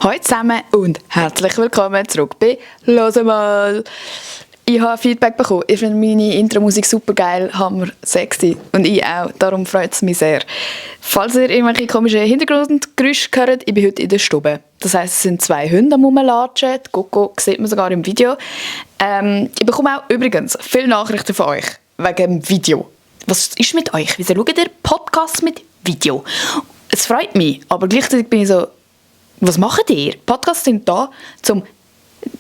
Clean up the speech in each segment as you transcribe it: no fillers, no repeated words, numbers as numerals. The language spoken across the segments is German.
Hallo zusammen und herzlich willkommen zurück bei «Hör mal». Ich habe Feedback bekommen. Ich finde meine Intro-Musik super geil, hammer, sexy und ich auch. Darum freut es mich sehr. Falls ihr irgendwelche komischen Hintergrundgeräusche hört, ich bin heute in der Stube. Das heisst, es sind 2 Hunde am Rumlatschen. Die Coco sieht man sogar im Video. Ich bekomme auch übrigens viele Nachrichten von euch wegen dem Video. Was ist mit euch? Wieso schaut ihr Podcasts mit Video? Es freut mich, aber gleichzeitig bin ich so, was macht ihr? Podcasts sind da, zum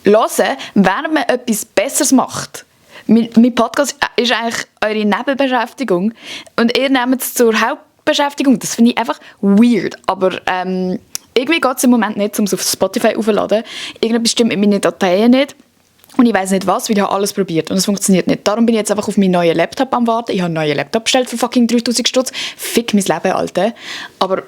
hören, während man etwas Besseres macht. Mein Podcast ist eigentlich eure Nebenbeschäftigung und ihr nehmt es zur Hauptbeschäftigung. Das finde ich einfach weird. Aber irgendwie geht es im Moment nicht, um es auf Spotify aufzuladen. Irgendetwas stimmt mit meinen Dateien nicht. Und ich weiss nicht was, weil ich habe alles probiert und es funktioniert nicht. Darum bin ich jetzt einfach auf meinen neuen Laptop am Warten. Ich habe einen neuen Laptop bestellt für fucking 3000 Stutz. Fick mein Leben, Alter. Aber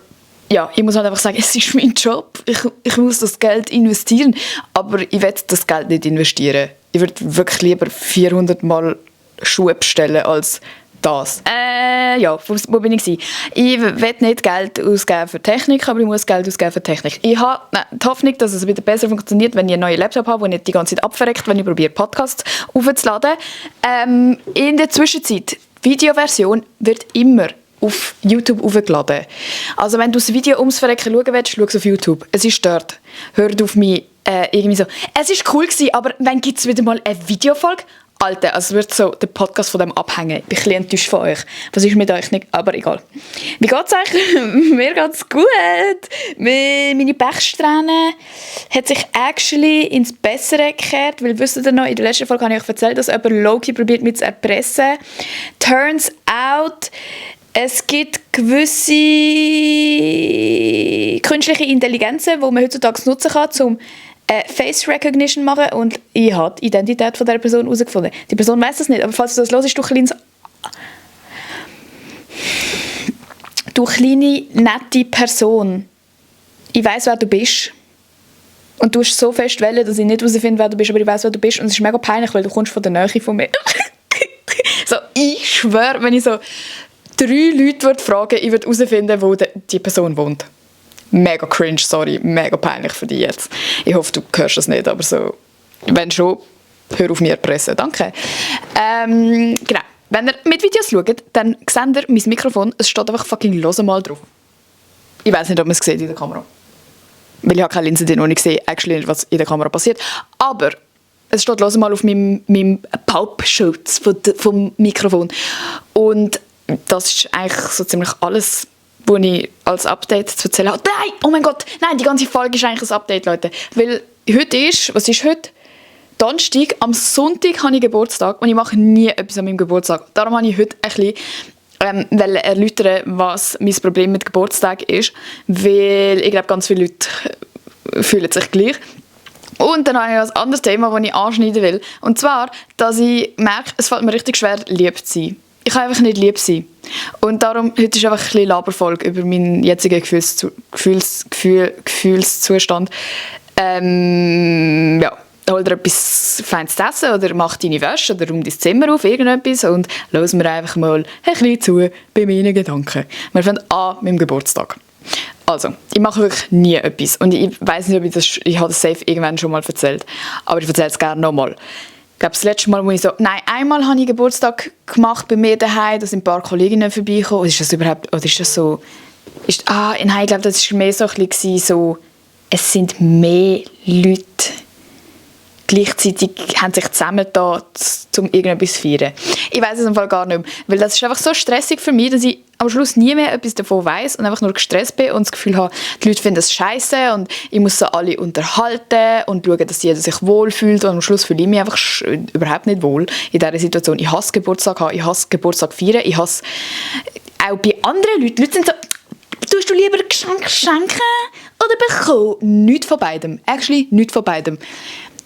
ja, ich muss halt einfach sagen, es ist mein Job. Ich muss das Geld investieren. Aber ich will das Geld nicht investieren. Ich würde wirklich lieber 400 Mal Schuhe bestellen als das. Ja, wo bin ich? Ich will nicht Geld ausgeben für Technik, aber ich muss Geld ausgeben für Technik. Ich habe die Hoffnung, dass es wieder besser funktioniert, wenn ich einen neuen Laptop habe, der nicht die ganze Zeit abverreckt, wenn ich probiere, Podcasts aufzuladen. In der Zwischenzeit, Videoversion wird immer auf YouTube aufgeladen. Also wenn du das Video ums Verrecken schauen willst, schau es auf YouTube. Es ist dort. Hört auf mich irgendwie so. Es ist cool gewesen, aber wann gibt es wieder mal eine Videofolge? Alter, also wird so der Podcast von dem abhängen. Ich bin ein bisschen enttäuscht von euch. Was ist mit euch nicht? Aber egal. Wie geht's eigentlich? Mir geht's gut. Meine Pechsträhne hat sich actually ins Bessere gekehrt, weil wisst ihr noch, in der letzten Folge habe ich euch erzählt, dass jemand Loki probiert mich zu erpressen. Turns out, es gibt gewisse künstliche Intelligenzen, die man heutzutage nutzen kann, um Face Recognition machen, und ich habe die Identität von dieser Person herausgefunden. Die Person weiss das nicht, aber falls du das hörst, du kleine, nette Person, ich weiss, wer du bist. Und du hast so fest wählen, dass ich nicht herausfinde, wer du bist, aber ich weiss, wer du bist. Und es ist mega peinlich, weil du kommst von der Nähe von mir. So, ich schwöre, wenn ich so 3 Leute fragen würde, ich würde herausfinden, wo die Person wohnt. Mega cringe, sorry, mega peinlich für dich jetzt. Ich hoffe, du hörst das nicht, aber so, wenn schon, hör auf mich erpressen, danke. Genau, wenn ihr mit Videos schaut, dann seht ihr mein Mikrofon, es steht einfach fucking «Hör mal» drauf. Ich weiss nicht, ob man es sieht in der Kamera. Weil ich habe keine Linse drin und ich sehe actually nicht, was in der Kamera passiert. Aber es steht «Hör mal» auf meinem Paupschutz vom Mikrofon. Und das ist eigentlich so ziemlich alles, wo ich als Update zu erzählen habe. Nein, oh mein Gott, nein, die ganze Folge ist eigentlich ein Update, Leute. Weil heute ist, was ist heute? Donnerstag, am Sonntag habe ich Geburtstag und ich mache nie etwas an meinem Geburtstag. Darum habe ich heute ein bisschen erläutern, was mein Problem mit Geburtstag ist. Weil ich glaube, ganz viele Leute fühlen sich gleich. Und dann habe ich ein anderes Thema, das ich anschneiden will. Und zwar, dass ich merke, es fällt mir richtig schwer, lieb zu sein. Ich kann einfach nicht lieb sein. Und darum, heute ist einfach ein bisschen Laberfolge über meinen jetzigen Gefühlszustand. Ja, hol dir etwas Feines zu essen oder mach deine Wäsche oder räum dein Zimmer auf, irgendetwas, und hören wir einfach mal ein bisschen zu bei meinen Gedanken. Wir fangen an mit dem Geburtstag. Also, ich mache wirklich nie etwas. Und ich weiss nicht, ob ich habe das safe irgendwann schon mal erzählt, aber ich erzähle es gerne nochmal. Ich glaube, das letzte Mal, wo ich so... Nein, einmal habe ich Geburtstag gemacht bei mir daheim, da sind ein paar Kolleginnen vorbeigekommen. Ist das überhaupt... Oder ist das so... Nein, ich glaube, das war mehr so ein bisschen so... Es sind mehr Leute gleichzeitig haben sich zusammengetan, um irgendetwas zu feiern. Ich weiss es im Fall gar nicht mehr, weil das ist einfach so stressig für mich, dass ich am Schluss nie mehr etwas davon weiss und einfach nur gestresst bin und das Gefühl habe, die Leute finden es scheiße und ich muss so alle unterhalten und schauen, dass jeder sich wohlfühlt, und am Schluss fühle ich mich einfach überhaupt nicht wohl in dieser Situation. Ich hasse Geburtstag haben, ich hasse Geburtstag feiern, ich hasse auch bei anderen Leuten. Leute sind so, tust du lieber Geschenke schenken oder bekommen? Nichts von beidem. Actually, nichts von beidem.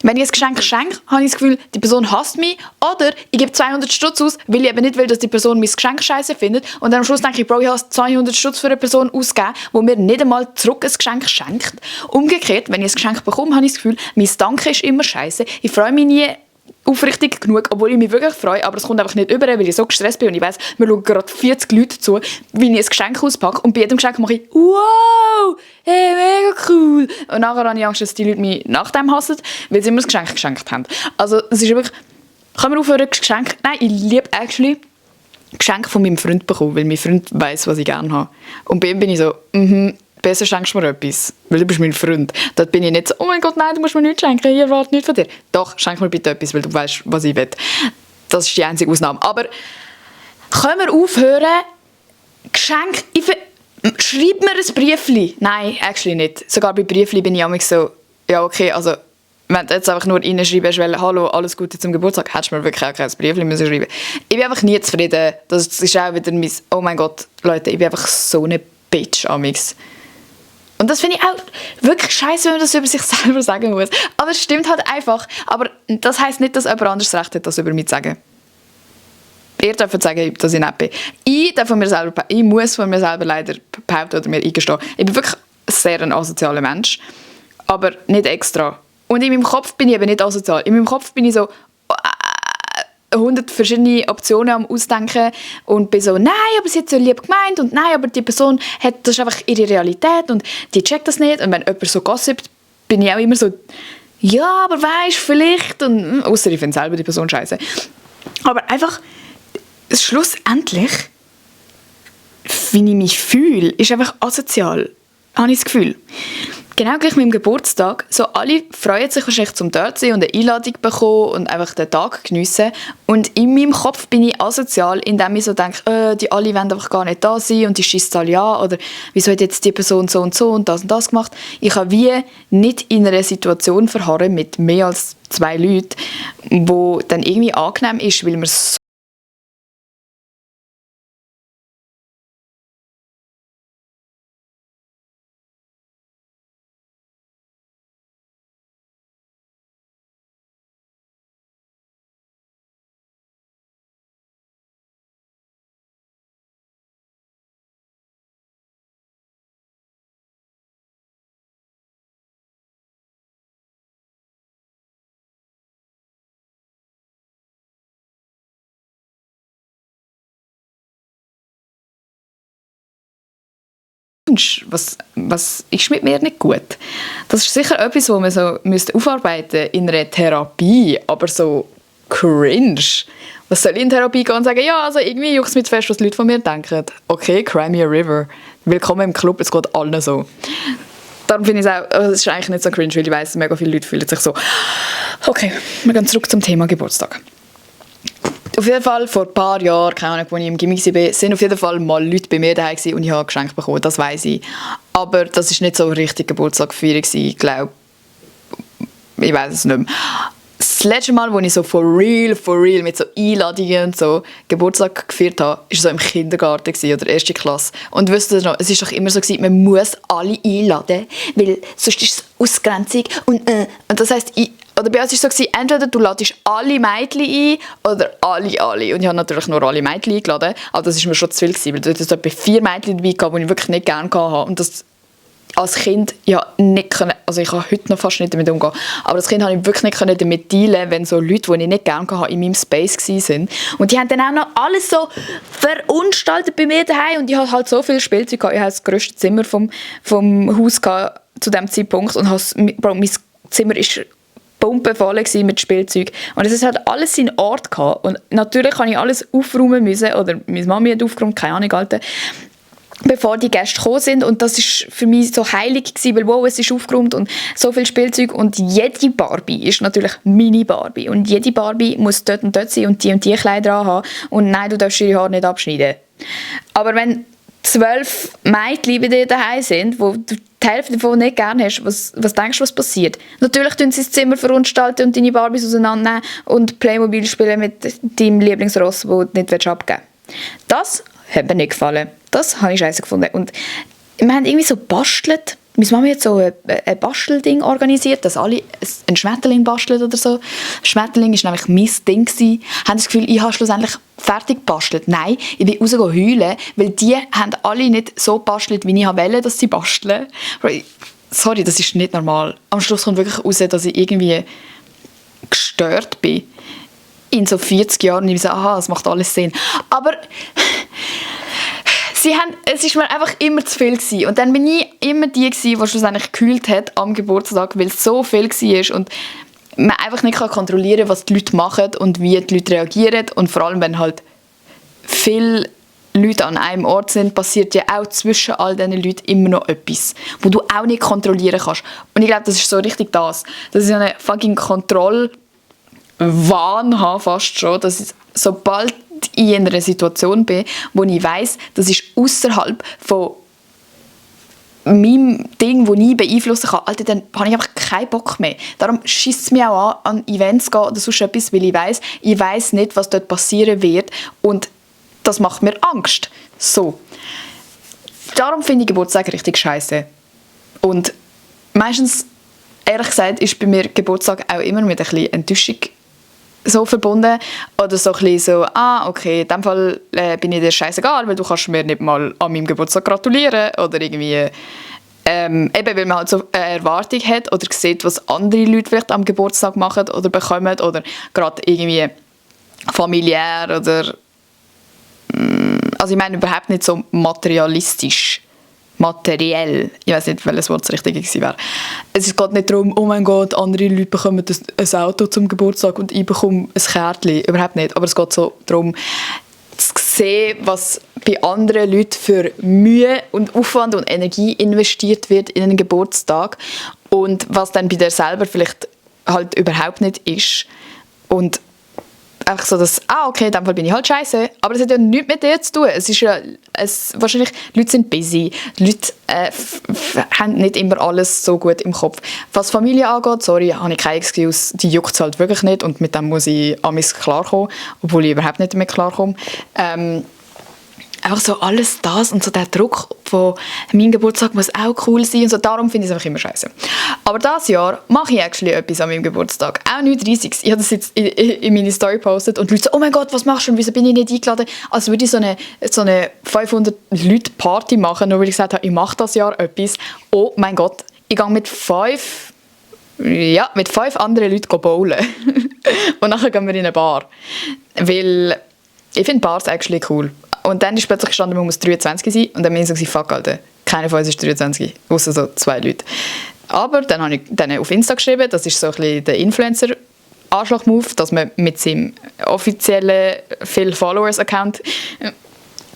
Wenn ich ein Geschenk schenke, habe ich das Gefühl, die Person hasst mich. Oder ich gebe 200 Stutz aus, weil ich eben nicht will, dass die Person mein Geschenk scheiße findet. Und dann am Schluss denke ich, Bro, ich habe 200 Stutz für eine Person ausgegeben, die mir nicht einmal zurück ein Geschenk schenkt. Umgekehrt, wenn ich ein Geschenk bekomme, habe ich das Gefühl, mein Danke ist immer scheiße. Ich freue mich nie aufrichtig genug, obwohl ich mich wirklich freue, aber es kommt einfach nicht über, weil ich so gestresst bin und ich weiss, mir schauen gerade 40 Leute zu, wie ich ein Geschenk auspacke und bei jedem Geschenk mache ich «Wow, hey, mega cool!» Und nachher habe ich Angst, dass die Leute mich nach dem hassen, weil sie mir das Geschenk geschenkt haben. Also es ist wirklich... Können wir aufhören, Geschenke... Nein, ich liebe actually Geschenke von meinem Freund bekommen, weil mein Freund weiss, was ich gerne habe. Und bei ihm bin ich so, besser schenkst du mir etwas, weil du bist mein Freund. Dort bin ich nicht so, oh mein Gott, nein, du musst mir nichts schenken, ich erwarte nichts von dir. Doch, schenk mir bitte etwas, weil du weißt, was ich will. Das ist die einzige Ausnahme. Aber können wir aufhören, Geschenke... Schreib mir ein Briefli. Nein, actually nicht. Sogar bei Briefli bin ich immer so, ja okay, also wenn du jetzt einfach nur reinschreiben hast, hallo, alles Gute zum Geburtstag, hättest du mir wirklich auch kein Briefli müssen schreiben. Ich bin einfach nie zufrieden. Das ist auch wieder mein, oh mein Gott, Leute, ich bin einfach so eine Bitch amix. Und das finde ich auch wirklich scheiße, wenn man das über sich selber sagen muss. Aber es stimmt halt einfach. Aber das heisst nicht, dass jemand anderes Recht hat, das über mich zu sagen. Ihr dürft sagen, dass ich nett bin. Ich muss von mir selber leider behaupten oder mir eingestehen. Ich bin wirklich sehr ein asozialer Mensch. Aber nicht extra. Und in meinem Kopf bin ich eben nicht asozial. In meinem Kopf bin ich so 100 verschiedene Optionen am Ausdenken und bin so, nein, aber sie hat so lieb gemeint und nein, aber die Person hat, das ist einfach ihre Realität und die checkt das nicht. Und wenn jemand so gossipt, bin ich auch immer so, ja, aber weisst, vielleicht. Und ausser ich finde selber die Person scheiße. Aber einfach, schlussendlich, wie ich mich fühle, ist einfach asozial. Habe ich das Gefühl. Genau gleich mit dem Geburtstag. So, alle freuen sich wahrscheinlich zum dort sein und eine Einladung bekommen und einfach den Tag geniessen. Und in meinem Kopf bin ich asozial, indem ich so denke, die alle wollen einfach gar nicht da sein und die schießt alle an. Oder wieso hat jetzt die Person so und das gemacht. Ich kann wie nicht in einer Situation verharren mit mehr als 2 Leuten, wo dann irgendwie angenehm ist, weil man so was ist mit mir nicht gut? Das ist sicher etwas, was man so aufarbeiten müsste in einer Therapie, aber so cringe. Was soll ich in Therapie gehen und sagen, ja, also irgendwie juckt es mich fest, was die Leute von mir denken. Okay, cry me a river. Willkommen im Club, es geht allen so. Darum finde ich es auch, es ist eigentlich nicht so cringe, weil ich weiss, mega viele Leute fühlen sich so. Okay, wir gehen zurück zum Thema Geburtstag. Auf jeden Fall, vor ein paar Jahren, keine Ahnung, als ich im Gimmi war, sind auf jeden Fall mal Leute bei mir daheim und ich habe ein Geschenk bekommen, das weiss ich. Aber das war nicht so richtig Geburtstag für ich glaube, ich weiss es nicht mehr. Das letzte Mal, als ich so for real, mit so Einladungen und so Geburtstag gefeiert habe, war so im Kindergarten oder erste Klasse. Und wisst ihr noch, es war doch immer so, man muss alle einladen, weil sonst ist es Ausgrenzung. Und das heisst, oder bei uns war es so, entweder du ladest alle Mädchen ein oder alle. Und ich habe natürlich nur alle Mädchen eingeladen, aber das war mir schon zu viel, weil es etwa 4 Mädchen dabei gab, die ich wirklich nicht gerne hatte. Und das als Kind ja nicht können, also ich kann heute noch fast nicht damit umgehen, aber als Kind konnte ich wirklich nicht damit teilen, wenn so Leute, die ich nicht gerne hatte, in meinem Space waren. Und die haben dann auch noch alles so verunstaltet bei mir daheim und ich hatte halt so viel Spielzeug gehabt. Ich hatte das grösste Zimmer vom Haus gehabt zu diesem Zeitpunkt und mein Zimmer war pumpenvoll mit Spielzeug. Und es hat alles seinen Ort gehabt. Und natürlich habe ich alles aufräumen müssen, oder meine Mami hat aufgeräumt, keine Ahnung, Alter, bevor die Gäste gekommen sind. Und das war für mich so heilig gewesen, weil wow, es ist aufgeräumt und so viel Spielzeug. Und jede Barbie ist natürlich meine Barbie. Und jede Barbie muss dort und dort sein und die Kleider anhaben. Und nein, du darfst ihre Haare nicht abschneiden. Aber wenn 12 Mädchen bei dir daheim sind, wo du die Hälfte davon nicht gerne hast, was denkst du, was passiert? Natürlich tun sie das Zimmer verunstalten und deine Barbies auseinandernehmen und Playmobil spielen mit deinem Lieblingsross, das du nicht abgeben willst. Das hat mir nicht gefallen. Das habe ich scheiße gefunden. Und wir haben irgendwie so gebastelt. Meine Mama hat so ein Bastelding organisiert, dass alle einen Schmetterling basteln oder so. Schmetterling war nämlich mein Ding. Haben das Gefühl, ich habe schlussendlich fertig gebastelt. Nein, ich bin rausgegangen heulen, weil die haben alle nicht so gebastelt, wie ich wollte, dass sie basteln. Sorry, das ist nicht normal. Am Schluss kommt wirklich raus, dass ich irgendwie gestört bin. in so 40 Jahren und ich so, aha, das macht alles Sinn. Aber es ist mir einfach immer zu viel gewesen. Und dann bin ich immer die gewesen, die schlussendlich gekühlt hat am Geburtstag, weil es so viel war und man einfach nicht kontrollieren kann, was die Leute machen und wie die Leute reagieren. Und vor allem, wenn halt viele Leute an einem Ort sind, passiert ja auch zwischen all diesen Leuten immer noch etwas, wo du auch nicht kontrollieren kannst. Und ich glaube, das ist so richtig das. Das ist so eine fucking Kontrollwahn habe fast schon, dass ich, sobald ich in einer Situation bin, wo ich weiss, das ist außerhalb von meinem Ding, das ich beeinflussen kann, Alter, dann habe ich einfach keinen Bock mehr. Darum schiesst es mich auch an Events zu gehen oder sonst etwas, weil ich weiss nicht, was dort passieren wird und das macht mir Angst. So. Darum finde ich Geburtstag richtig scheiße. Und meistens, ehrlich gesagt, ist bei mir Geburtstag auch immer mit ein bisschen Enttäuschung so verbunden. Oder so ein bisschen so, okay, in dem Fall bin ich dir scheißegal, weil du kannst mir nicht mal an meinem Geburtstag gratulieren. Oder irgendwie, eben weil man halt so eine Erwartung hat oder sieht, was andere Leute vielleicht am Geburtstag machen oder bekommen. Oder gerade irgendwie familiär oder also ich meine überhaupt nicht so materialistisch, materiell. Ich weiß nicht, welches Wort das Richtige gewesen wäre. Es geht nicht darum, oh mein Gott, andere Leute bekommen ein Auto zum Geburtstag und ich bekomme ein Kärtchen. Überhaupt nicht. Aber es geht so darum, zu sehen, was bei anderen Leuten für Mühe und Aufwand und Energie investiert wird in einen Geburtstag und was dann bei dir selber vielleicht halt überhaupt nicht ist. Und einfach so, dass, okay, in dem Fall bin ich halt scheiße. Aber das hat ja nichts mit dir zu tun. Es ist ja, wahrscheinlich, die Leute sind busy. Die Leute haben nicht immer alles so gut im Kopf. Was Familie angeht, sorry, habe ich keine Excuse. Die juckt es halt wirklich nicht und mit dem muss ich amigs klarkommen, obwohl ich überhaupt nicht damit klarkomme. Einfach so alles das und so der Druck von mein Geburtstag muss auch cool sein und so, darum finde ich es einfach immer scheiße. Aber dieses Jahr mache ich actually etwas an meinem Geburtstag. Auch nichts Riesiges. Ich habe das jetzt in meine Story gepostet und die Leute so, oh mein Gott, was machst du und wieso bin ich nicht eingeladen? Als würde ich so eine 500-Leute-Party machen, nur weil ich gesagt habe, ich mache das Jahr etwas. Oh mein Gott, ich gehe mit 5 anderen Leuten bowlen. Und nachher gehen wir in eine Bar. Weil ich finde Bars actually cool. Und dann ist plötzlich gestanden, man muss 23 sein. Und dann bin ich so, fuck, Alter, keiner von uns ist 23. Außer so 2 Leute. Aber dann habe ich dann auf Insta geschrieben, das ist so ein bisschen der Influencer-Anschlag-Move, dass man mit seinem offiziellen Viel-Followers-Account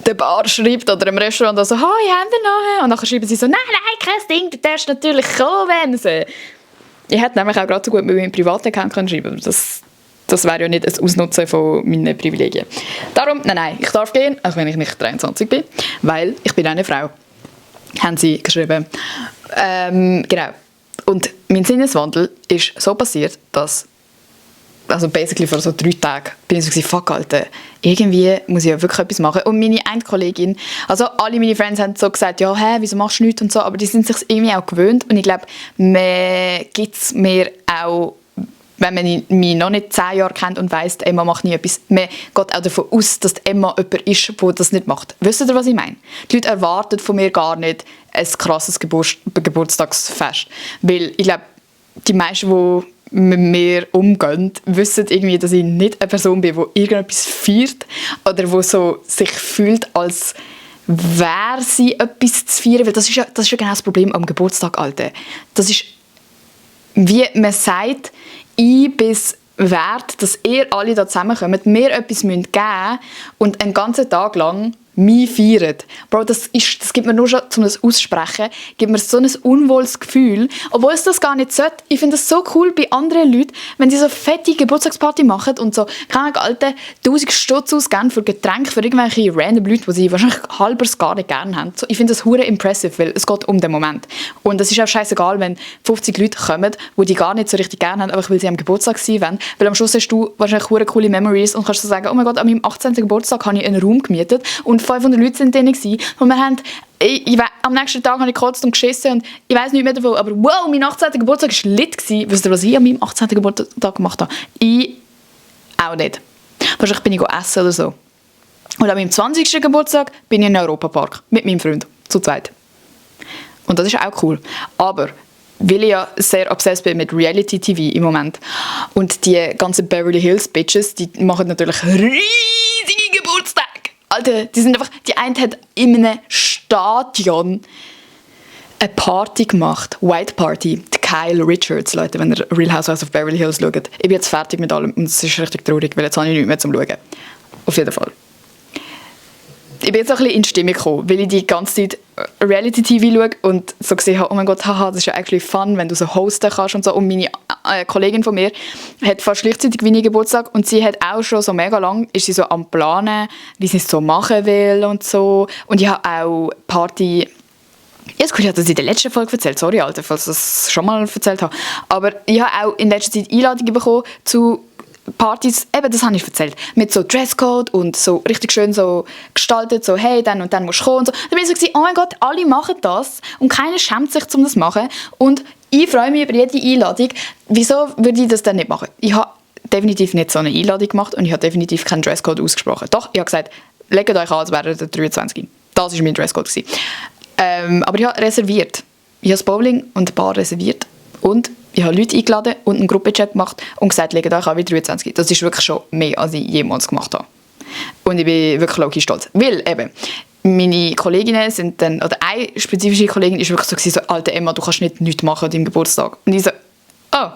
der Bar schreibt oder im Restaurant so, «Hi, haben wir noch?» Und dann schreiben sie so, «Nein, kein Ding, du darfst natürlich kommen, wenn sie.» Ich hätte nämlich auch gerade so gut mit meinem privaten Account schreiben können. Das wäre ja nicht ein Ausnutzen von meinen Privilegien. Darum, nein, ich darf gehen, auch wenn ich nicht 23 bin, weil ich bin eine Frau. Haben sie geschrieben. Genau. Und mein Sinneswandel ist so passiert, dass, also basically vor so 3 Tagen, bin ich so fuck, Alter, irgendwie muss ich ja wirklich etwas machen. Und meine eine Kollegin, also alle meine Friends haben so gesagt, ja, wieso machst du nichts und so, aber die sind sich irgendwie auch gewöhnt und ich glaube, man gibt es mir auch, wenn man mich noch nicht 10 Jahre kennt und weiss, Emma macht nie etwas, man geht auch davon aus, dass Emma jemand ist, der das nicht macht. Wisst ihr, was ich meine? Die Leute erwarten von mir gar nicht ein krasses Geburtstagsfest. Weil ich glaube, die meisten, die mit mir umgehen, wissen irgendwie, dass ich nicht eine Person bin, die irgendetwas feiert oder die so sich fühlt, als wäre sie etwas zu feiern. Weil das ist ja genau das Problem am Geburtstag, Alter. Das ist, wie man sagt, ich bin wert, dass ihr alle da zusammenkommt, mir etwas geben müsst und einen ganzen Tag lang mich feiern. Bro, das gibt mir nur schon, um das aussprechen, gibt mir so ein unwohles Gefühl, obwohl es das gar nicht sollte. Ich finde das so cool bei anderen Leuten, wenn die so fette Geburtstagsparty machen und so, keine Ahnung, alte 1000 Stutz ausgeben für Getränke, für irgendwelche random Leute, die sie wahrscheinlich halbers gar nicht gerne haben. So, ich finde das hure impressive, weil es geht um den Moment. Und es ist auch scheißegal, wenn 50 Leute kommen, die gar nicht so richtig gerne haben, einfach weil sie am Geburtstag sein wollen. Weil am Schluss hast du wahrscheinlich hure coole Memories und kannst so sagen, oh mein Gott, an meinem 18. Geburtstag habe ich einen Raum gemietet und 500 Leute sind drin gewesen. Und wir haben, am nächsten Tag habe ich gekotzt und geschissen und ich weiss nicht mehr davon, aber wow, mein 18. Geburtstag war lit gewesen. Wisst ihr, was ich an meinem 18. Geburtstag gemacht habe? Ich auch nicht. Wahrscheinlich bin ich essen oder so. Und an meinem 20. Geburtstag bin ich in einem Europapark mit meinem Freund, zu zweit. Und das ist auch cool. Aber weil ich ja sehr obsessed bin mit Reality-TV im Moment. Und die ganzen Beverly Hills Bitches, die machen natürlich riesige Geburtstage. Alter, die sind einfach, die eine hat in einem Stadion eine Party gemacht. White Party. Die Kyle Richards, Leute, wenn ihr Real Housewives of Beverly Hills schaut. Ich bin jetzt fertig mit allem und es ist richtig traurig, weil jetzt habe ich nichts mehr zum Schauen. Auf jeden Fall. Ich bin jetzt auch ein bisschen in die Stimmung gekommen, weil ich die ganze Zeit Reality-TV schaue und so gesehen habe, oh mein Gott, haha, das ist ja eigentlich fun, wenn du so hosten kannst und so. Und meine Kollegin von mir hat fast gleichzeitig wie ich Geburtstag und sie hat auch schon so mega lang, ist sie so am Planen, wie sie es so machen will und so. Und ich habe auch Party... Ich habe das in der letzten Folge erzählt, sorry, Alter, falls ich das schon mal erzählt habe. Aber ich habe auch in letzter Zeit Einladungen bekommen zu Partys, eben, das habe ich erzählt, mit so Dresscode und so richtig schön so gestaltet, so hey, dann und dann musst du kommen und so. Da bin ich so, oh mein Gott, alle machen das und keiner schämt sich, um das zu machen. Und ich freue mich über jede Einladung. Wieso würde ich das dann nicht machen? Ich habe definitiv nicht so eine Einladung gemacht und ich habe definitiv keinen Dresscode ausgesprochen. Doch, ich habe gesagt, legt euch an, als wäre der 23. Das war mein Dresscode. Aber ich habe reserviert. Ich habe das Bowling und die Bar reserviert und ich habe Leute eingeladen und einen Gruppenchat gemacht und gesagt, legt euch an wie 23. Das ist wirklich schon mehr, als ich jemals gemacht habe. Und ich bin wirklich low-key stolz. Weil eben, meine Kolleginnen sind dann, oder eine spezifische Kollegin ist wirklich so, Alter Emma, du kannst nichts machen an deinem Geburtstag. Und ich so, oh.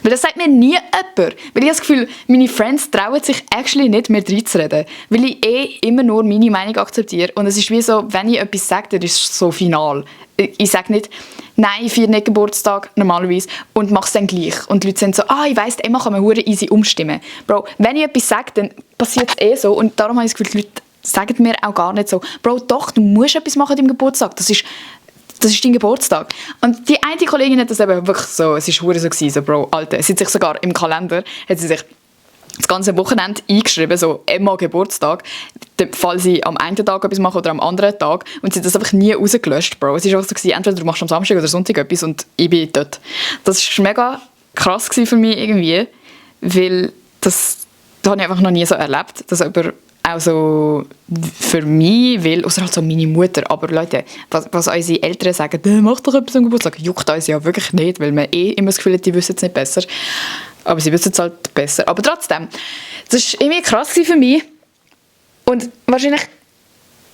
Weil das sagt mir nie jemand. Weil ich habe das Gefühl, meine Friends trauen sich actually nicht mehr reinzureden. Weil ich immer nur meine Meinung akzeptiere. Und es ist wie so, wenn ich etwas sage, dann ist es so final. Ich sage nicht, nein, ich feiere nicht Geburtstag, normalerweise, und mache es dann gleich. Und die Leute sind so, ich weiss, Emma kann man hure easy umstimmen. Bro, wenn ich etwas sage, dann passiert es so. Und darum habe ich das Gefühl, die Leute sagen mir auch gar nicht so, Bro, doch, du musst etwas machen an deinem Geburtstag. Das ist dein Geburtstag. Und die eine Kollegin hat das eben wirklich so, es war hure so gewesen, so, Bro, Alter, sie hat sich sogar im Kalender, hat sie sich das ganze Wochenende eingeschrieben, so Emma Geburtstag, falls sie am einen Tag etwas machen oder am anderen Tag. Und sie hat das einfach nie rausgelöscht, Bro. Es war auch so gewesen, entweder du machst am Samstag oder Sonntag etwas und ich bin dort. Das war mega krass für mich irgendwie, weil das habe ich einfach noch nie so erlebt, dass jemand auch so für mich will, außer halt so meine Mutter, aber Leute, was unsere Eltern sagen, mach doch etwas am Geburtstag, juckt uns ja wirklich nicht, weil man immer das Gefühl hat, die wissen es nicht besser. Aber sie wissen es halt besser. Aber trotzdem, das war irgendwie krass für mich. Und wahrscheinlich,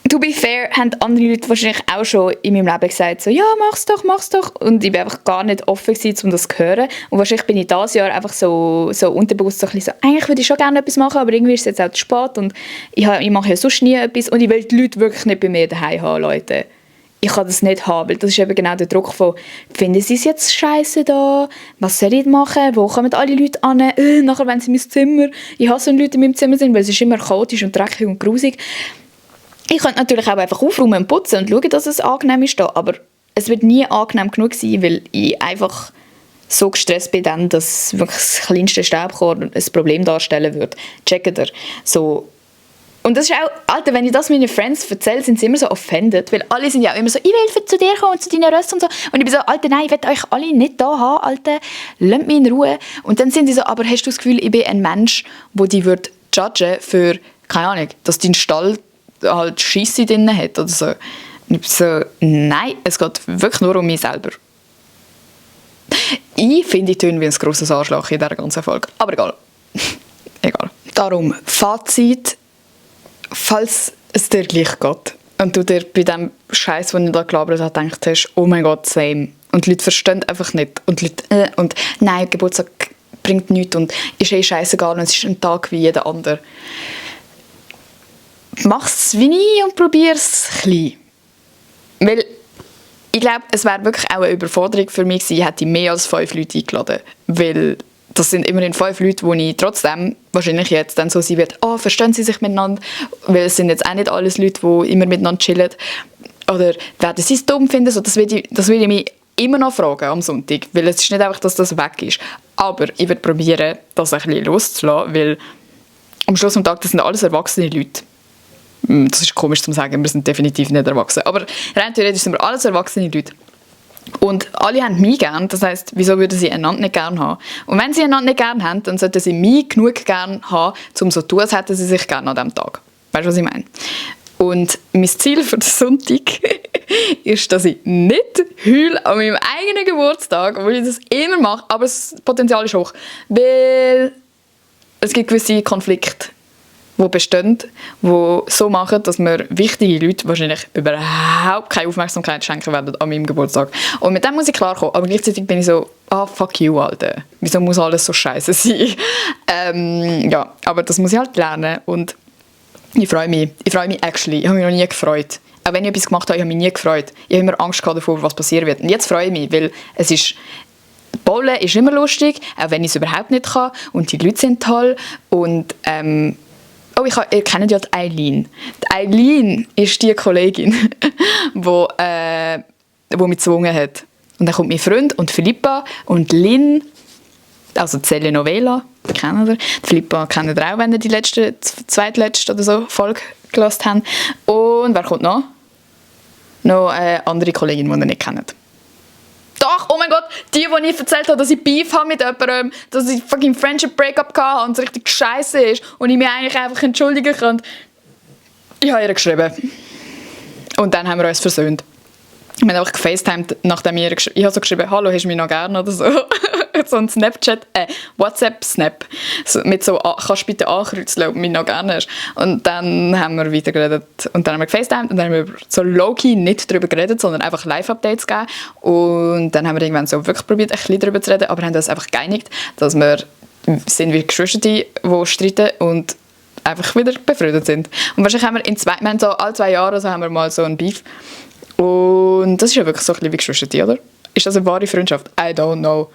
to be fair, haben andere Leute wahrscheinlich auch schon in meinem Leben gesagt, so, ja, mach's doch. Und ich war einfach gar nicht offen gewesen, um das zu hören. Und wahrscheinlich bin ich dieses Jahr einfach so unterbewusst so ein bisschen so, eigentlich würde ich schon gerne etwas machen, aber irgendwie ist es jetzt auch zu spät und ich mache ja sonst nie etwas und ich will die Leute wirklich nicht bei mir daheim haben, Leute. Ich kann das nicht haben, weil das ist eben genau der Druck von, finden sie es jetzt scheiße da? Was soll ich machen? Wo kommen alle Leute an? Nachher wenn sie in mein Zimmer. Ich hasse, wenn Leute in meinem Zimmer sind, weil es ist immer chaotisch und dreckig und grusig. Ich könnte natürlich auch einfach aufräumen und putzen und schauen, dass es angenehm ist da, aber es wird nie angenehm genug sein, weil ich einfach so gestresst bin, dann, dass wirklich das kleinste Staubkorn ein Problem darstellen wird. Checkt ihr? So. Und das ist auch, Alter, wenn ich das meinen Friends erzähle, sind sie immer so offended, weil alle sind ja auch immer so, ich will zu dir kommen und zu deinen Rösten und so. Und ich bin so, Alter, nein, ich will euch alle nicht da haben, Alter, lasst mich in Ruhe. Und dann sind sie so, aber hast du das Gefühl, ich bin ein Mensch, der dich judgen für, keine Ahnung, dass dein Stall halt Scheisse drin hat oder so. Und ich bin so, nein, es geht wirklich nur um mich selber. Ich finde, ich töne wie ein grosses Arschloch in dieser ganzen Folge. Aber egal. Egal. Darum, Fazit, falls es dir gleich geht und du dir bei dem Scheiß, den ich da gelabert habe, gedacht hast, oh mein Gott, same. Und die Leute verstehen einfach nicht. Und die Leute, und nein, Geburtstag bringt nichts und ist scheißegal und es ist ein Tag wie jeder andere. Mach es wie ich und probier es klein. Weil ich glaube, es wäre wirklich auch eine Überforderung für mich gewesen, hätte ich mehr als 5 Leute eingeladen. Weil das sind immerhin 5 Leute, wo ich trotzdem wahrscheinlich jetzt dann so sein wird, verstehen sie sich miteinander? Weil es sind jetzt auch nicht alles Leute, die immer miteinander chillen. Oder werden sie es dumm finden? So, das will ich mich immer noch fragen am Sonntag. Weil es ist nicht einfach, dass das weg ist. Aber ich werde probieren, das ein bisschen loszulassen, weil am Schluss des Tages, das sind alles erwachsene Leute. Das ist komisch zu sagen, wir sind definitiv nicht erwachsen. Aber rein theoretisch sind wir alles erwachsene Leute. Und alle haben mich gern, das heisst, wieso würden sie einander nicht gern haben? Und wenn sie einander nicht gern haben, dann sollten sie mich genug gern haben, um so zu tun, als hätten sie sich gern an diesem Tag. Weißt du, was ich meine? Und mein Ziel für den Sonntag ist, dass ich nicht heule an meinem eigenen Geburtstag, obwohl ich das immer mache, aber das Potenzial ist hoch. Weil es gibt gewisse Konflikte, die bestehen, die so machen, dass mir wichtige Leute wahrscheinlich überhaupt keine Aufmerksamkeit schenken werden an meinem Geburtstag. Und mit dem muss ich klarkommen. Aber gleichzeitig bin ich so, fuck you, Alter. Wieso muss alles so scheiße sein? Ja, aber das muss ich halt lernen. Und ich freue mich. Ich freue mich actually. Ich habe mich noch nie gefreut. Auch wenn ich etwas gemacht habe, ich habe mich nie gefreut. Ich habe immer Angst gehabt davor, was passieren wird. Und jetzt freue ich mich, weil es ist... Bowlen ist immer lustig, auch wenn ich es überhaupt nicht kann. Und die Leute sind toll. Und... ihr kennt ja die Eileen. Die Eileen ist die Kollegin, die mich gezwungen hat. Und dann kommt mein Freund und Philippa und Lynn, also die Telenovela, die kennen ihr. Die Philippa kennt ihr auch, wenn ihr die zweitletzte oder so Folge gehört habt. Und wer kommt noch? Noch eine andere Kollegin, die ihr nicht kennt. Doch, oh mein Gott, die ich erzählt habe, dass ich Beef habe mit jemandem, dass ich fucking Friendship Breakup hatte und es richtig scheiße ist und ich mich eigentlich einfach entschuldigen kann. Ich habe ihr geschrieben. Und dann haben wir uns versöhnt. Wir haben einfach gefacetimed, nachdem ich habe so geschrieben, hallo, hast du mich noch gern oder so. So ein WhatsApp-Snap. So, mit so, kannst du bitte ankreuzeln, ob du mich noch gerne hast. Und dann haben wir weiter geredet. Und dann haben wir gefacetimed und dann haben wir so low-key nicht darüber geredet, sondern einfach Live-Updates gegeben. Und dann haben wir irgendwann so wirklich probiert, ein bisschen darüber zu reden, aber haben uns einfach geeinigt, dass wir sind wie Geschwister, die streiten und einfach wieder befreundet sind. Und wahrscheinlich haben wir haben so alle 2 Jahre so haben wir mal so ein Beef. Und das ist ja wirklich so ein bisschen wie Geschwister, oder? Ist das eine wahre Freundschaft? I don't know.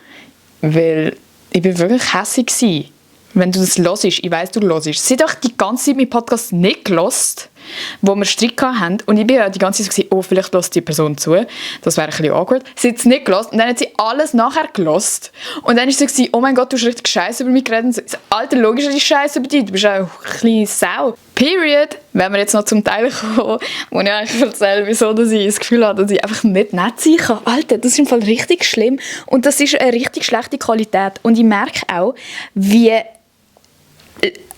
Weil ich bin wirklich hässig gewesen. Wenn du das hörst, ich weiss, du hörst. Sie hat doch die ganze Zeit meinen Podcast nicht gehört, wo wir Streit hatten. Und ich bin ja die ganze Zeit so, vielleicht hört die Person zu. Das wäre ein bisschen awkward. Sie hat es nicht gehört und dann hat sie alles nachher gehört. Und dann war sie so, oh mein Gott, du hast richtig Scheiße über mich geredet. So, Alter, logisch ist die Scheiße über dich. Du bist auch eine kleine Sau. Period. Wenn wir jetzt noch zum Teil kommen, wo ich eigentlich erzähle, wieso dass ich das Gefühl habe, dass ich einfach nicht nett sein kann. Alter, das ist im Fall richtig schlimm. Und das ist eine richtig schlechte Qualität. Und ich merke auch, wie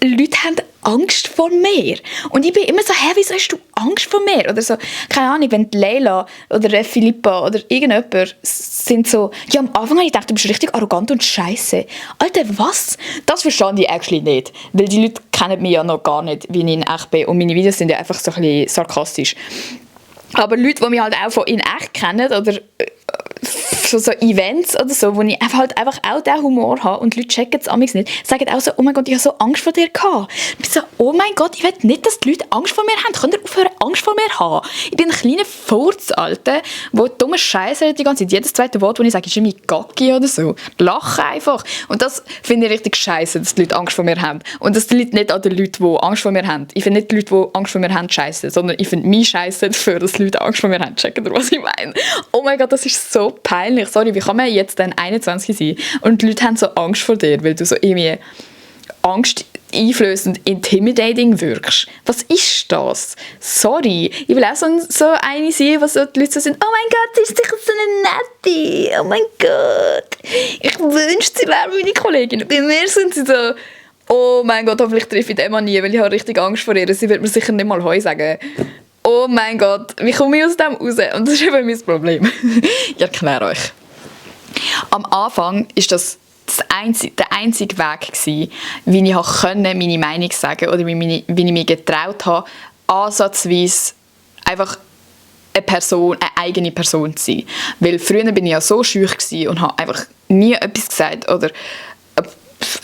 Leute haben Angst vor mir. Und ich bin immer so, wieso hast du Angst vor mir? Oder so, keine Ahnung, wenn die Leila oder Philippa oder irgendjemand sind so, ja, am Anfang habe ich gedacht, du bist richtig arrogant und scheiße. Alter, was? Das verstand ich actually nicht. Weil die Leute kennen mich ja noch gar nicht, wie ich in echt bin. Und meine Videos sind ja einfach so ein bisschen sarkastisch. Aber Leute, die mich halt auch von in echt kennen oder so Events oder so, wo ich halt einfach auch diesen Humor habe und die Leute checken es amigs nicht, sagen auch so, oh mein Gott, ich habe so Angst vor dir gehabt. Ich bin so, oh mein Gott, ich will nicht, dass die Leute Angst vor mir haben. Könnt ihr aufhören, Angst vor mir haben? Ich bin ein kleiner Furz, Alter, der dumme Scheiße redet die ganze Zeit. Jedes zweite Wort, das ich sage, ist irgendwie Gacki oder so. Lache einfach. Und das finde ich richtig scheiße, dass die Leute Angst vor mir haben. Und das liegt nicht an den Leuten, die Angst vor mir haben. Ich finde nicht die Leute, die Angst vor mir haben, scheiße, sondern ich finde mich scheiße dafür, dass die Leute Angst vor mir haben. Checken ihr, was ich meine? Oh mein Gott, das ist so peinlich. Sorry, wie kann man jetzt dann 21 sein und die Leute haben so Angst vor dir, weil du so irgendwie angsteinflößend intimidating wirkst. Was ist das? Sorry, ich will auch so eine sein, wo so die Leute so sind, oh mein Gott, sie ist sicher so eine Nette, oh mein Gott. Ich wünschte, sie wäre meine Kollegin. Bei mir sind sie so, oh mein Gott, hoffentlich treffe ich den mal nie, weil ich habe richtig Angst vor ihr. Sie wird mir sicher nicht mal Heu sagen. Oh mein Gott, wie komme ich aus dem raus? Und das ist eben mein Problem. Ich erkläre euch. Am Anfang war das der einzige Weg gewesen, wie ich meine Meinung sagen konnte oder wie ich mich getraut habe, ansatzweise einfach eine eigene Person zu sein. Weil früher bin ich ja so schüch gewesen und habe einfach nie etwas gesagt oder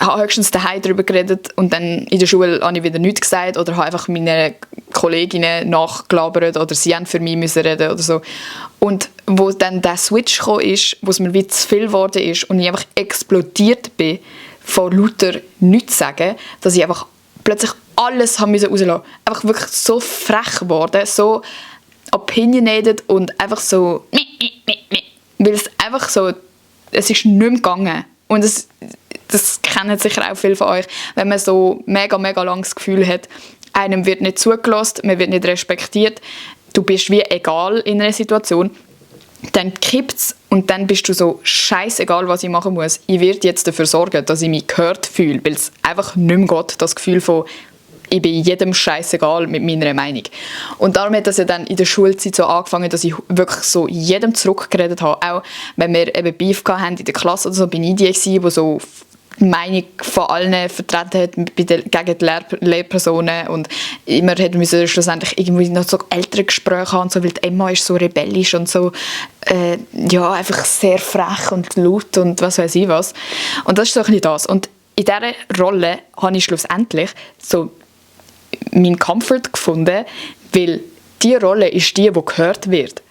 habe höchstens daheim darüber geredet und dann in der Schule habe ich wieder nichts gesagt oder habe einfach meine Kolleginnen nachgelabert oder sie haben für mich müssen reden oder so. Und wo dann der Switch kam, wo es mir wie zu viel geworden ist und ich einfach explodiert bin von lauter nichts sagen, dass ich einfach plötzlich alles haben müssen rauslassen. Einfach wirklich so frech geworden, so opinionated und einfach so weil es einfach so, es ist nicht mehr gegangen. Und das kennen sicher auch viele von euch, wenn man so mega, mega langes Gefühl hat, einem wird nicht zugelassen, man wird nicht respektiert, du bist wie egal in einer Situation, dann kippt's und dann bist du so, scheißegal, was ich machen muss. Ich werde jetzt dafür sorgen, dass ich mich gehört fühle, weil es einfach nicht mehr geht, das Gefühl von ich bin jedem scheißegal mit meiner Meinung. Und darum hat das ja dann in der Schulzeit so angefangen, dass ich wirklich so jedem zurückgeredet habe. Auch wenn wir eben Beef hatten in der Klasse oder so, bin ich die, die so die Meinung von allen vertreten hat gegen die Lehrpersonen. Und immer musste schlussendlich irgendwie noch so ältere Gespräche haben, so, weil die Emma ist so rebellisch und so ja, einfach sehr frech und laut und was weiß ich was. Und das ist so ein bisschen das. Und in dieser Rolle habe ich schlussendlich so meinen Comfort gefunden, weil diese Rolle ist die gehört wird.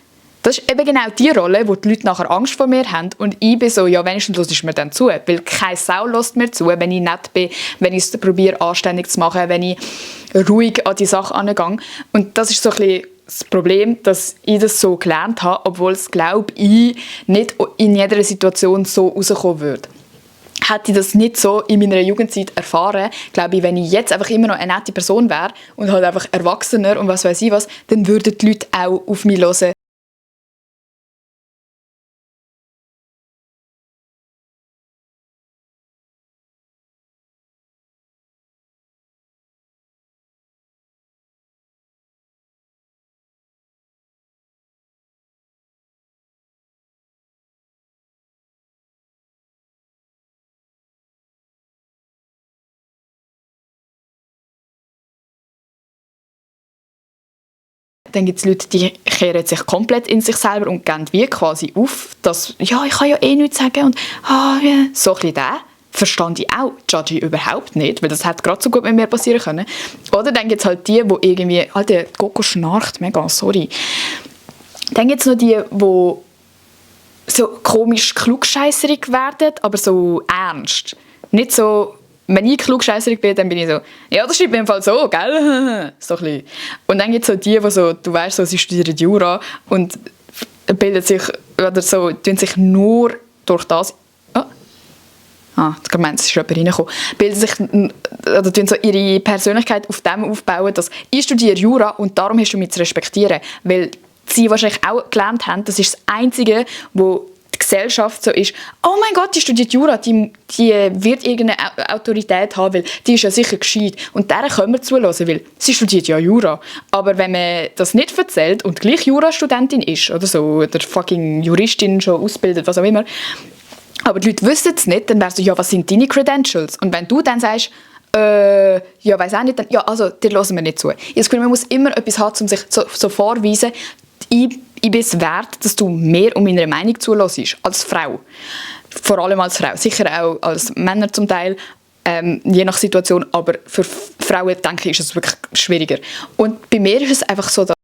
Das ist eben genau die Rolle, wo die Leute nachher Angst vor mir haben. Und ich bin so, ja, wenigstens hörst du mir dann zu. Weil keine Sau hört mir zu, wenn ich nett bin, wenn ich es probiere, anständig zu machen, wenn ich ruhig an die Sache angehe. Und das ist so ein bisschen das Problem, dass ich das so gelernt habe, obwohl es, glaube ich, nicht in jeder Situation so rauskommen würde. Hätte ich das nicht so in meiner Jugendzeit erfahren, glaube ich, wenn ich jetzt einfach immer noch eine nette Person wäre und halt einfach erwachsener und was weiß ich was, dann würden die Leute auch auf mich hören. Dann gibt es Leute, die kehren sich komplett in sich selber und gehen wie quasi auf, dass ja, ich kann ja eh nichts sagen und ja. So ein bisschen das verstand ich auch, judge ich überhaupt nicht, weil das hätte gerade so gut mit mir passieren können. Oder dann gibt es halt die irgendwie, Alter, Coco schnarcht mega, sorry. Dann gibt es noch die so komisch klugscheisserig werden, aber so ernst. Nicht so, wenn ich klugscheisserig bin, dann bin ich so, ja, das stimmt im Fall so, gell? So ein bisschen. Und dann gibt es so die so, du weißt, so, sie studieren Jura und bilden sich, oder so, tun sich nur durch das, ich meinte, es ist jemand reingekommen, bilden sich, oder tun so ihre Persönlichkeit auf dem aufbauen, dass ich studiere Jura und darum hast du mich zu respektieren, weil sie wahrscheinlich auch gelernt haben, das ist das Einzige, wo die Gesellschaft so ist, oh mein Gott, die studiert Jura, die wird irgendeine Autorität haben, weil die ist ja sicher gescheit. Und der können wir zuhören, weil sie studiert ja Jura. Aber wenn man das nicht erzählt und gleich Jurastudentin ist oder so, oder fucking Juristin schon ausbildet, was auch immer, aber die Leute wissen es nicht, dann wärst du, ja, was sind deine Credentials? Und wenn du dann sagst, ja, weiss auch nicht, dann, ja, also, dir hören wir nicht zu. Ich habe das Gefühl, man muss immer etwas haben, um sich so vorweisen, ich bin es wert, dass du mehr um meine Meinung zuhörst, als Frau. Vor allem als Frau. Sicher auch als Männer zum Teil, je nach Situation. Aber für Frauen, denke ich, ist es wirklich schwieriger. Und bei mir ist es einfach so, dass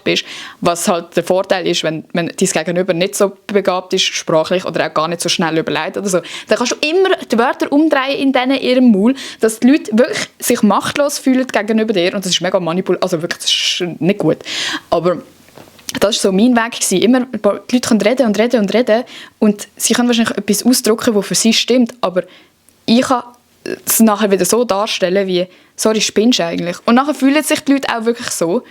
bist, was halt der Vorteil ist, wenn dein Gegenüber nicht so begabt ist, sprachlich oder auch gar nicht so schnell überlegt oder so, dann kannst du immer die Wörter umdrehen in ihrem Maul, dass die Leute wirklich sich machtlos fühlen gegenüber dir und das ist mega manipulativ, also wirklich, das ist nicht gut. Aber das war so mein Weg gewesen. Immer, die Leute können reden und reden und reden und sie können wahrscheinlich etwas ausdrücken, was für sie stimmt, aber ich kann es nachher wieder so darstellen wie, sorry, spinnst du eigentlich? Und nachher fühlen sich die Leute auch wirklich so.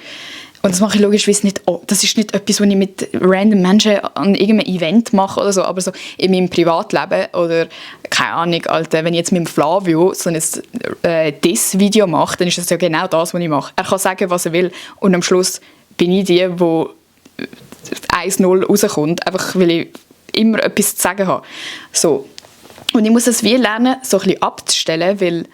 Und das mache ich logischerweise nicht, das ist nicht etwas, was ich mit random Menschen an irgendeinem Event mache oder so, aber so in meinem Privatleben oder, keine Ahnung, Alter, wenn ich jetzt mit dem Flavio so ein Diss-Video mache, dann ist das ja genau das, was ich mache. Er kann sagen, was er will und am Schluss bin ich die 1-0 rauskommt, einfach weil ich immer etwas zu sagen habe. So. Und ich muss das wie lernen, so ein bisschen abzustellen, weil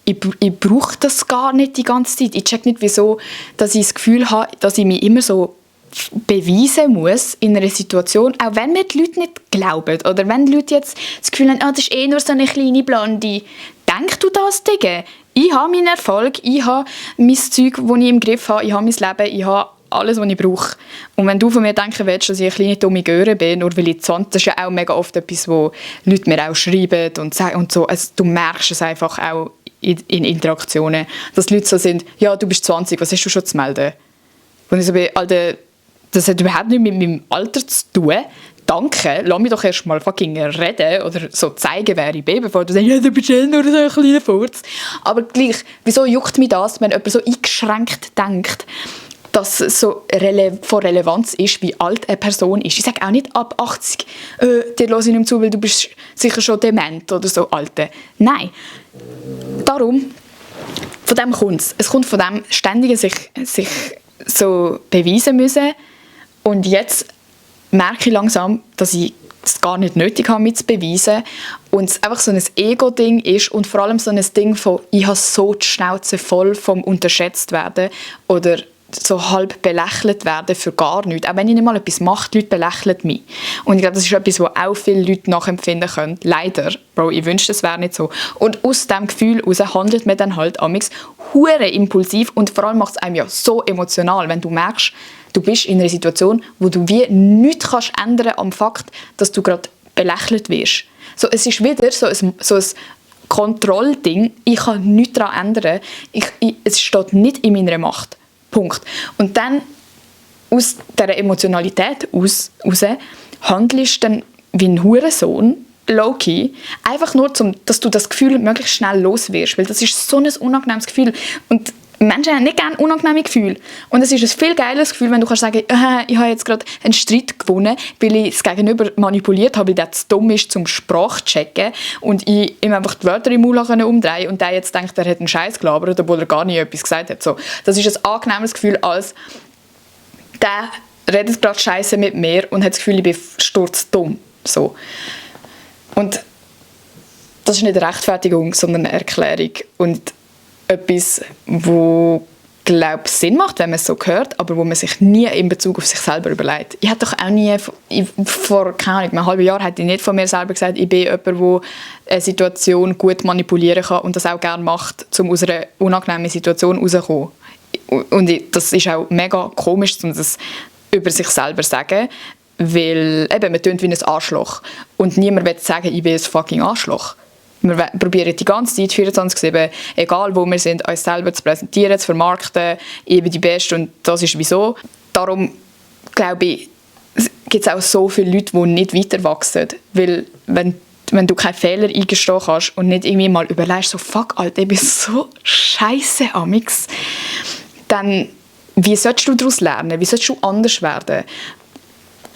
ich brauche das gar nicht die ganze Zeit. Ich check nicht, wieso dass ich das Gefühl habe, dass ich mich immer so beweisen muss in einer Situation, auch wenn mir die Leute nicht glauben. Oder wenn die Leute jetzt das Gefühl haben, das ist eh nur so eine kleine Blonde. Denk du das, Digga? Ich habe meinen Erfolg, ich habe mein Zeug, das ich im Griff habe, ich habe mein Leben, ich habe alles, was ich brauche. Und wenn du von mir denken willst, dass ich eine kleine dumme Göre bin, nur weil ich 20, das ist ja auch mega oft etwas, wo Leute mir auch schreiben und sagen und so. Also, du merkst es einfach auch in Interaktionen, dass die Leute so sind, ja, du bist 20, was hast du schon zu melden? Und ich so bin, Alter, das hat überhaupt nicht mit meinem Alter zu tun. danke, lass mich doch erst mal fucking reden oder so zeigen, wer ich bin, bevor du sagst, ja, du bist ja nur so ein kleiner Furz. Aber gleich, wieso juckt mich das, wenn jemand so eingeschränkt denkt, dass es so von Relevanz ist, wie alt eine Person ist. Ich sage auch nicht ab 80, dir höre ich nicht mehr zu, weil du bist sicher schon dement oder so, Alte. Nein. Darum, von dem kommt es. Es kommt von dem ständigen sich so beweisen müssen. Und jetzt merke ich langsam, dass ich es gar nicht nötig habe, mich zu beweisen. Und es einfach so ein Ego-Ding ist und vor allem so ein Ding von, ich habe so die Schnauze voll vom unterschätzt werden oder so halb belächelt werden für gar nichts. Auch wenn ich nicht mal etwas mache, die Leute belächeln mich. Und ich glaube, das ist etwas, was auch viele Leute nachempfinden können. Leider. Bro, ich wünschte, es wäre nicht so. Und aus diesem Gefühl heraus handelt man dann halt amigs hure impulsiv und vor allem macht es einem ja so emotional, wenn du merkst, du bist in einer Situation, wo du wie nichts kannst ändern am Fakt, dass du gerade belächelt wirst. So, es ist wieder so ein Kontrollding. Ich kann nichts daran ändern. Es steht nicht in meiner Macht. Punkt. Und dann aus dieser Emotionalität raus handelst du dann wie ein Hurensohn, low-key, einfach nur, dass du das Gefühl möglichst schnell los wirst. Weil das ist so ein unangenehmes Gefühl. Und Menschen haben nicht gerne unangenehme Gefühle. Und es ist ein viel geiles Gefühl, wenn du kannst sagen, ich habe jetzt gerade einen Streit gewonnen, weil ich das Gegenüber manipuliert habe, weil der zu dumm ist zum Sprachchecken und ich ihm einfach die Wörter im Mund umdrehen und der jetzt denkt, er hat einen Scheiß gelabert, obwohl er gar nie etwas gesagt hat. So, das ist ein angenehmes Gefühl, als der redet gerade Scheiße mit mir und hat das Gefühl, ich bin sturzdumm. So. Und das ist nicht eine Rechtfertigung, sondern eine Erklärung. Und etwas, wo glaube Sinn macht, wenn man es so hört, aber wo man sich nie in Bezug auf sich selber überlegt. Ich hätte doch auch nie, vor keine Ahnung, einem halben Jahr hätte ich nicht von mir selber gesagt, ich bin jemand, der eine Situation gut manipulieren kann und das auch gerne macht, um aus einer unangenehmen Situation rauszukommen. Und das ist auch mega komisch, um das über sich selber zu sagen, weil eben, man tönt wie ein Arschloch und niemand will sagen, ich bin ein fucking Arschloch. Wir probieren die ganze Zeit, 24/7, egal wo wir sind, uns selber zu präsentieren, zu vermarkten, ich bin die Beste und das ist wieso. Darum, glaube ich, gibt es auch so viele Leute, die nicht weiter wachsen. Weil, wenn du keine Fehler eingestehen kannst und nicht irgendwie mal überlegst, so «Fuck, Alter, ich bin so scheisse amix», dann wie sollst du daraus lernen? Wie sollst du anders werden?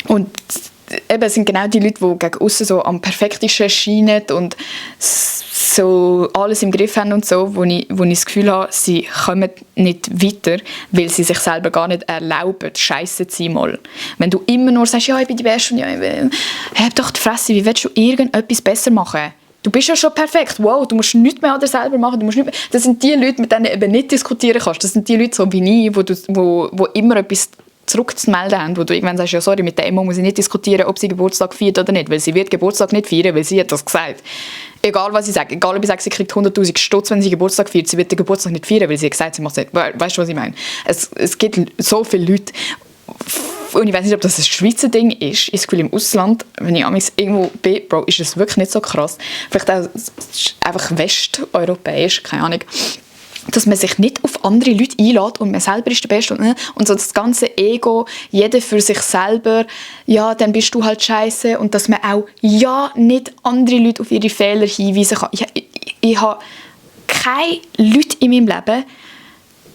Und eben, es sind genau die Leute, die gegen aussen so am perfektesten scheinen und so alles im Griff haben und so, wo ich das Gefühl habe, sie kommen nicht weiter, weil sie sich selber gar nicht erlauben, scheisse zu sein mal. Wenn du immer nur sagst, ja, ich bin die Beste und ja, hab doch die Fresse, wie willst du irgendetwas besser machen? Du bist ja schon perfekt, wow, du musst nichts mehr an dir selber machen. Du musst nicht mehr. Das sind die Leute, mit denen du eben nicht diskutieren kannst. Das sind die Leute so wie ich, wo immer etwas zurückzumelden haben, wo du irgendwann sagst, ja sorry, mit der Emma muss ich nicht diskutieren, ob sie Geburtstag feiert oder nicht, weil sie wird Geburtstag nicht feiern, weil sie hat das gesagt. Egal was ich sage, egal ob ich sage, sie kriegt 100'000 Stutz, wenn sie Geburtstag feiert, sie wird den Geburtstag nicht feiern, weil sie hat gesagt, sie macht es nicht. Weißt du, was ich meine? Es gibt so viele Leute, und ich weiß nicht, ob das ein Schweizer Ding ist. Ich das Gefühl, im Ausland, wenn ich irgendwo bin, Bro, ist das wirklich nicht so krass. Vielleicht auch einfach westeuropäisch, keine Ahnung. Dass man sich nicht auf andere Leute einlädt und man selber ist der Beste und so das ganze Ego, jeder für sich selber, ja, dann bist du halt scheiße und dass man auch ja nicht andere Leute auf ihre Fehler hinweisen kann. Ich habe keine Leute in meinem Leben,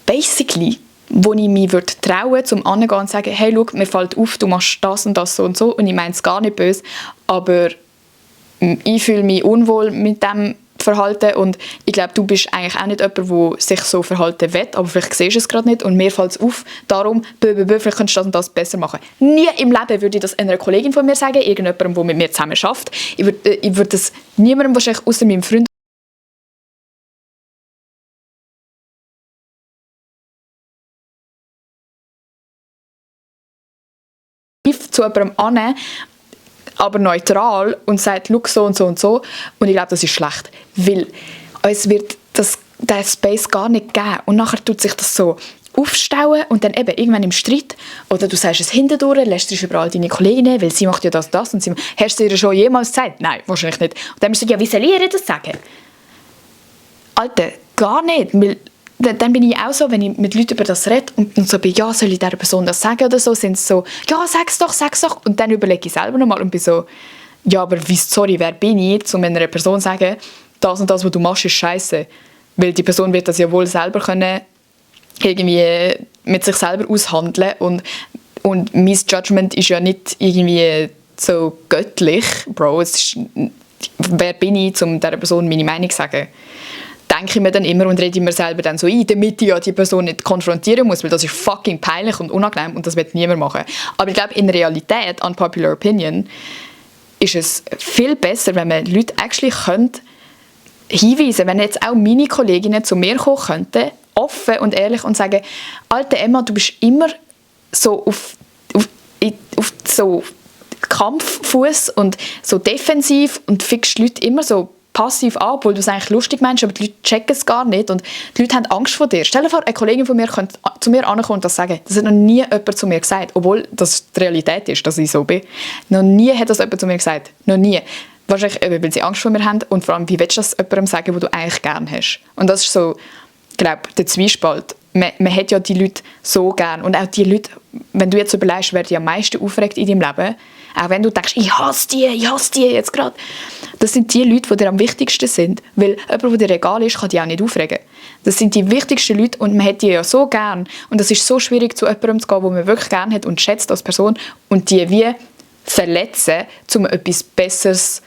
basically, wo ich mich trauen würde, zum Angehen und sagen, hey, schau, mir fällt auf, du machst das und das so und ich meine es gar nicht böse, aber ich fühle mich unwohl mit dem Verhalten und ich glaube, du bist eigentlich auch nicht jemand, der sich so verhalten will, aber vielleicht siehst du es gerade nicht und mir fällt es auf, darum, vielleicht kannst du das und das besser machen. Nie im Leben würde ich das einer Kollegin von mir sagen, irgendjemandem, der mit mir zusammen arbeitet. Ich würde das niemandem wahrscheinlich außer meinem Freund zu jemandem annehmen, aber neutral und sagt, schau, so und so und so. Und ich glaube, das ist schlecht, weil es wird diesen Space gar nicht geben. Und nachher tut sich das so aufstauen und dann eben irgendwann im Streit, oder du sagst es hintendurch, lässt dich überall deine Kolleginnen, weil sie macht ja das und sie, hast du ihr schon jemals gesagt? Nein, wahrscheinlich nicht. Und dann musst du ja, wie soll ich ihr das sagen? Alter, gar nicht, weil dann bin ich auch so, wenn ich mit Leuten über das rede und so bin, ja, soll ich dieser Person das sagen oder so, sind sie so, ja, sag's doch. Und dann überlege ich selber nochmal und bin so, ja, aber sorry, wer bin ich, um einer Person zu sagen, das und das, was du machst, ist scheiße. Weil die Person wird das ja wohl selber können, irgendwie mit sich selber aushandeln und mein Judgment ist ja nicht irgendwie so göttlich, Bro, wer bin ich, um dieser Person meine Meinung zu sagen? Denke ich mir dann immer und rede mir selber dann so ein, damit ich ja die Person nicht konfrontieren muss, weil das ist fucking peinlich und unangenehm und das wird niemand machen. Aber ich glaube, in Realität, unpopular opinion, ist es viel besser, wenn man Leute actually hinweisen, wenn jetzt auch meine Kolleginnen zu mir kommen könnten, offen und ehrlich und sagen, alte Emma, du bist immer so auf so Kampffuß und so defensiv und fickst Leute immer so passiv an, obwohl du es eigentlich lustig meinst, aber die Leute checken es gar nicht und die Leute haben Angst vor dir. Stell dir vor, eine Kollegin von mir könnte zu mir ankommen und das sagen. Das hat noch nie jemand zu mir gesagt, obwohl das die Realität ist, dass ich so bin. Noch nie hat das jemand zu mir gesagt. Noch nie. Wahrscheinlich, weil sie Angst vor mir haben und vor allem, wie willst du das jemandem sagen, den du eigentlich gerne hast? Und das ist so, ich glaube, der Zwiespalt. Man hat ja die Leute so gern und auch die Leute, wenn du jetzt überlegst, wer dich am meisten aufregt in deinem Leben, auch wenn du denkst, ich hasse die jetzt gerade, das sind die Leute, die dir am wichtigsten sind, weil jemand, der dir egal ist, kann dich auch nicht aufregen. Das sind die wichtigsten Leute und man hat die ja so gern und es ist so schwierig, zu jemandem zu gehen, den man wirklich gern hat und schätzt als Person und die wie verletzen, um etwas Besseres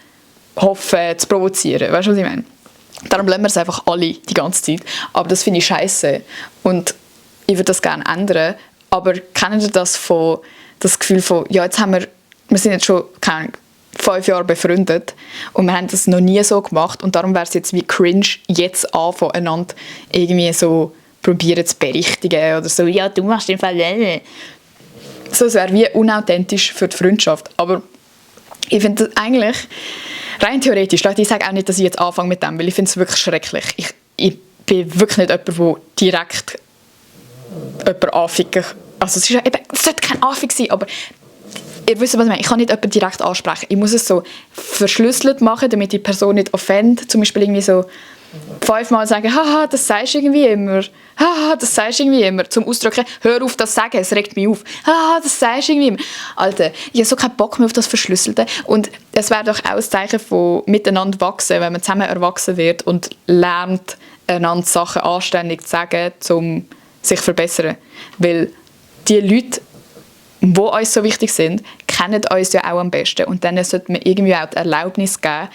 hoffen, zu provozieren. Weißt du, was ich meine? Darum lassen wir es einfach alle die ganze Zeit. Aber das finde ich scheiße. Und ich würde das gerne ändern. Aber kennen Sie das Gefühl von, ja, jetzt wir sind jetzt schon 5 Jahre befreundet und wir haben das noch nie so gemacht und darum wäre es jetzt wie cringe, jetzt anfangen, einander irgendwie so probieren zu berichtigen oder so, ja, du machst den Fall. So, es wäre wie unauthentisch für die Freundschaft. Aber ich finde das eigentlich rein theoretisch, Leute, ich sage auch nicht, dass ich jetzt anfange mit dem, weil ich finde es wirklich schrecklich. Ich bin wirklich nicht jemand, der direkt jemanden anficken. Also es sollte kein Anfick sein, aber ihr wisst, was ich meine. Ich kann nicht jemanden direkt ansprechen. Ich muss es so verschlüsselt machen, damit die Person nicht offendet. Zum Beispiel irgendwie so 5-mal sagen, haha, das sagst du irgendwie immer. Haha, das sagst du irgendwie immer. Zum Ausdrücken, hör auf, das zu sagen, es regt mich auf. Haha, das sagst du irgendwie immer. Alter, ich habe so keinen Bock mehr auf das Verschlüsselte. Und es wäre doch auch ein Zeichen von miteinander wachsen, wenn man zusammen erwachsen wird und lernt, einander Sachen anständig zu sagen, um sich zu verbessern. Weil die Leute, die uns so wichtig sind, kennen uns ja auch am besten. Und dann sollte man irgendwie auch die Erlaubnis geben,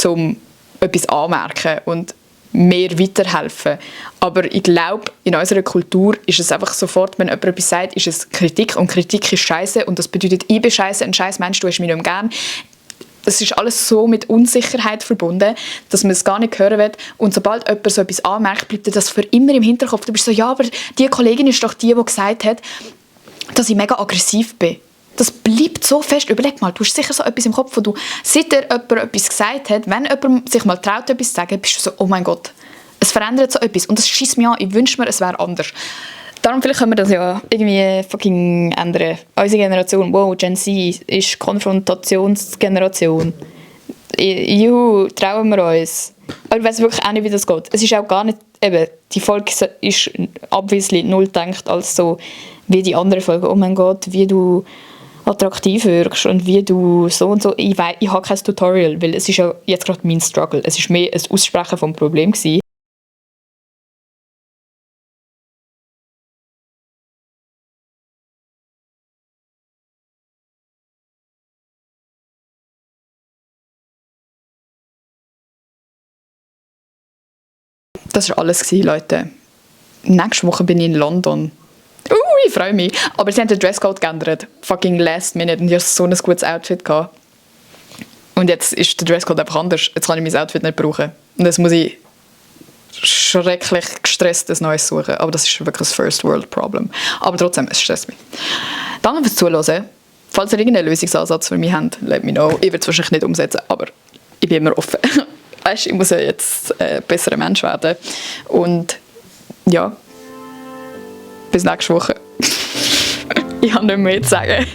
um etwas anmerken und mehr weiterhelfen. Aber ich glaube, in unserer Kultur ist es einfach sofort, wenn jemand etwas sagt, ist es Kritik. Und Kritik ist Scheiße. Und das bedeutet, ich bin Scheiße, ein scheiß Mensch, du hast mich nicht mehr gern. Es ist alles so mit Unsicherheit verbunden, dass man es gar nicht hören will. Und sobald jemand so etwas anmerkt, bleibt das für immer im Hinterkopf. Du bist so, ja, aber die Kollegin ist doch die gesagt hat, dass ich mega aggressiv bin. Das bleibt so fest. Überleg mal, du hast sicher so etwas im Kopf, wo du, seit dir jemand etwas gesagt hat, wenn jemand sich mal traut, etwas zu sagen, bist du so, oh mein Gott, es verändert so etwas. Und das schießt mich an, ich wünsche mir, es wäre anders. Darum vielleicht können wir das ja irgendwie fucking ändern. Unsere Generation, wow, Gen Z ist Konfrontationsgeneration. Juhu, trauen wir uns. Aber ich weiß wirklich auch nicht, wie das geht. Es ist auch gar nicht, eben, die Folge ist obviously null gedacht als so, wie die anderen Folgen. Oh mein Gott, wie du attraktiv wirkst und wie du so und so. Ich habe kein Tutorial, weil es ist ja jetzt gerade mein Struggle. Es war mehr ein Aussprechen vom Problem gewesen. Das war alles, Leute. Nächste Woche bin ich in London. Ich freue mich. Aber sie haben den Dresscode geändert. Fucking last minute. Und ich hatte so ein gutes Outfit gehabt. Und jetzt ist der Dresscode einfach anders. Jetzt kann ich mein Outfit nicht brauchen. Und jetzt muss ich schrecklich gestresst ein neues suchen. Aber das ist wirklich ein First World Problem. Aber trotzdem, es stresst mich. Danke fürs Zuhören. Falls ihr irgendeinen Lösungsansatz für mich habt, let me know. Ich werde es wahrscheinlich nicht umsetzen, aber ich bin immer offen. Weißt, ich muss ja jetzt ein besserer Mensch werden. Und ja, bis nächste Woche. Ich habe nicht mehr zu sagen.